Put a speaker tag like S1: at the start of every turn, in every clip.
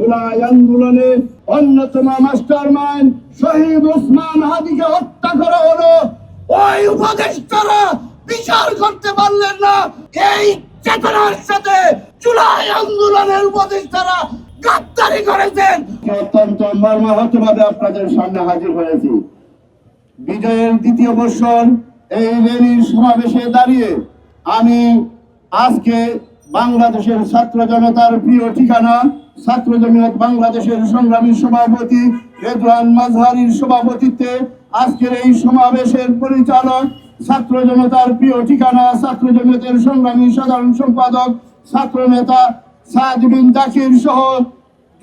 S1: জুলাই আন্দোলনে অন্যতম master mind শহীদ ওসমান হাদিকে হত্যা করা হলো। ওই উপদেষ্টারা বিচার করতে পারলেন না। এই চেতনার সাথে জুলাই আন্দোলনের উপদেষ্টারা গাদ্দারি করেছেন। অত্যন্ত মর্মাহতভাবে আপনাদের সামনে হাজির হয়েছি। বিজয়ের দ্বিতীয় বর্ষর এই র্যালির সমাবেশে দাঁড়িয়ে আমি আজকে বাংলাদেশের ছাত্র জনতার প্রিয় ঠিকানা ছাত্র জমিয়ত বাংলাদেশের সংগ্রামী সভাপতি রেদওয়ান মাজহারির সভাপতিত্বে আজকের এই সমাবেশের পরিচালক ছাত্র জনতার প্রিয় ঠিকানা ছাত্র জমিয়তের সংগ্রামী সাধারণ সম্পাদক ছাত্র নেতা সাদ বিন জাকির সহ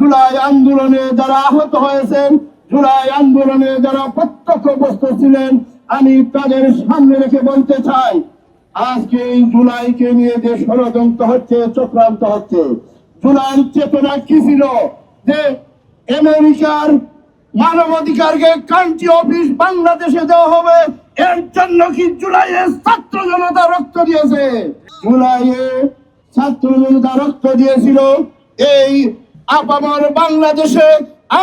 S1: জুলাই আন্দোলনে যারা আহত হয়েছেন, জুলাই আন্দোলনে যারা প্রত্যক্ষদর্শী ছিলেন, আমি তাদের সামনে রেখে বলতে চাই, আজকে এই জুলাইকে নিয়ে যে ষড়যন্ত্র হচ্ছে, চক্রান্ত হচ্ছে, জুলাইয়ের চেতনা কি ছিল? যে আমেরিকার মানবাধিকারকে কান্ট্রি অফিস বাংলাদেশে দেওয়া হবে, এর জন্য কি জুলাইয়ে ছাত্র জনতা রক্ত দিয়েছে? জুলাইয়ে ছাত্র জনতা রক্ত দিয়েছিল এই আপামর বাংলাদেশে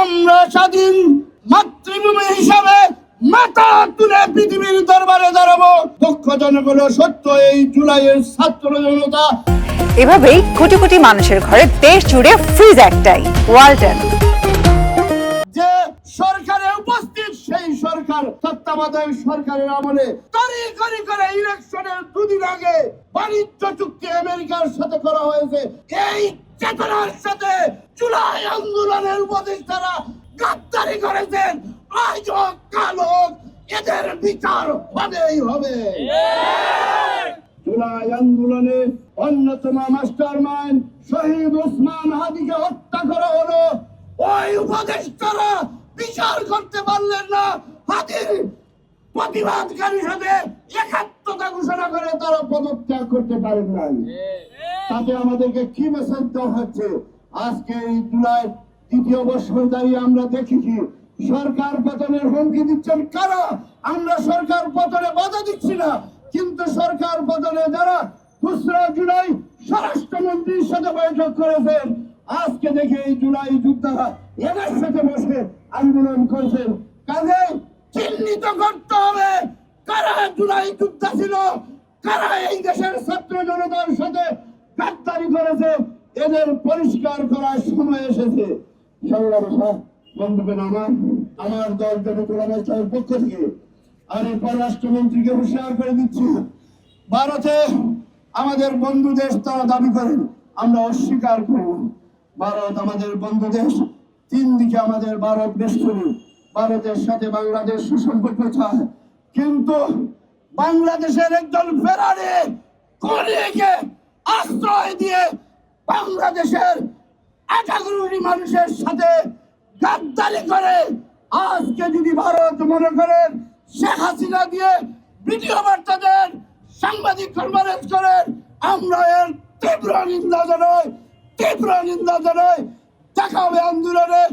S1: আমরা স্বাধীন মাতৃভূমি হিসাবে মাথা তুলে পৃথিবীর দরবারে দাঁড়াবো। দুঃখজনক হলো সত্য, এই জুলাইয়ের ছাত্র জনতা
S2: এভাবেই কোটি কোটি মানুষের ঘরে দেশ জুড়ে ফ্রিজ একটাই, ওয়ালটন।
S1: যে সরকারে উপস্থিত সেই সরকার তত্ত্বাবধায়ক সরকারের আমলে তড়িঘড়ি করে ইলেকশনের দুদিন আগে বাণিজ্য চুক্তি আমেরিকার সাথে করা হয়েছে। এই চেতনার সাথে জুলাই আন্দোলনের উপদেষ্টারা গাদ্দারি করেছেন। আজ হোক কাল হোক এদের বিচার হবেই হবে। জুলাই আন্দোলনে অন্যতম মাস্টার মাইন্ড শহীদ ওসমান হাদিকে হত্যা করা হলো। ওই উপদেষ্টারা বিচার করতে পারলেন না। হাদির প্রতিবাদকারী সাথে একাত্মতা ঘোষণা করে তারা পদত্যাগ করতে পারেন নাই। তাতে আমাদেরকে কি মেসেজ দেওয়া হচ্ছে? আজকে এই জুলাই দ্বিতীয় বর্ষে দাঁড়িয়ে আমরা দেখেছি সরকার পতনের হুমকি দিচ্ছেন কারা? আমরা সরকার পতনে বাধা দিচ্ছি না, কিন্তু সরকার পতনে যারা 2রা জুলাই স্বরাষ্ট্রমন্ত্রীর সাথে বৈঠক করেছেন, আজকে দেখে এই জুলাই যোদ্ধারা এদের সাথে বসে আন্দোলন করেছেন। কাজে চিহ্নিত করতে হবে কারা জুলাই যোদ্ধা ছিল, কারা এই দেশের ছাত্র জনতার সাথে গাদ্দারি করেছে, এদের পরিষ্কার করার সময় এসেছে। বন্ধুগণ, আমার দল জনকল্যাণের পক্ষ থেকে আমি পররাষ্ট্রমন্ত্রীকে হুঁশিয়ার করে দিচ্ছি, ভারতে আমাদের বন্ধু দেশ তারা দাবি করেন, আমরা অস্বীকার করি না। ভারত আমাদের বন্ধু দেশ, 3 দিকে আমাদের ভারত বেষ্টনী। ভারতের সাথে বাংলাদেশ সুসম্পর্ক চায়, কিন্তু বাংলাদেশের একজন ফেরারি কোরিয়াকে আশ্রয় দিয়ে বাংলাদেশের 18 কোটি মানুষের সাথে গাদ্দারি করে। আজকে যদি ভারত মনে করেন শেখ হাসিনা দিয়ে ভিডিও বার্তা দেন, সাংবাদিক কনফারেন্স করেন, আমরা এর তীব্র নিন্দা জানাই। দেখা হবে আন্দোলনে।